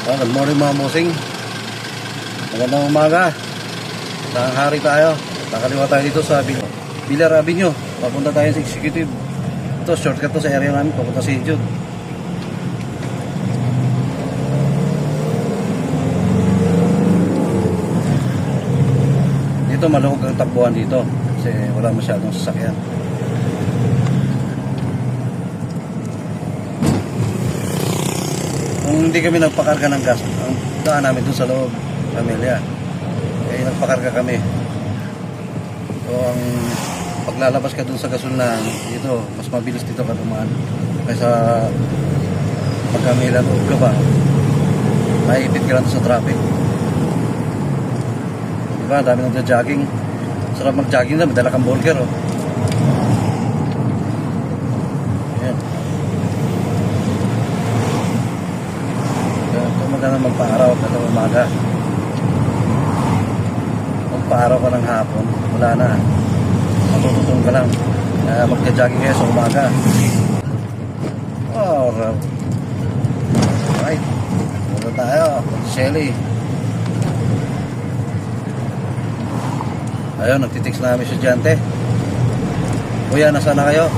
Good morning mga bossing. Magandang umaga. Nakahari tayo. Nakaliwa tayo dito sa Villar Avenue. Papunta tayo sa Executive. Ito, shortcut to sa area namin. Papunta sa Jude. Dito maluwag ang takbuhan dito. Kasi wala masyadong sasakyan. Kung hindi kami nagpakarga ng gas, ang daan namin dun sa loob, pamilya. Kaya nagpakarga kami. So, ang paglalabas ka dun sa gasolinahan, dito, mas mabilis dito ka dumaan. Kaysa pagka may loob ka ba, naiipit ka lang sa traffic. Diba, dami nang jogging. Sarap mag-jogging na, madala kang burger, oh. Na magpa-araw ka ng umaga, magpa-araw ka ng hapon, wala na, matututong ka lang, magka-jogging kayo sa umaga. Alright, muna tayo, Shelly. Ayun, nagtitext na kami estudyante. Kuya, nasaan na kayo?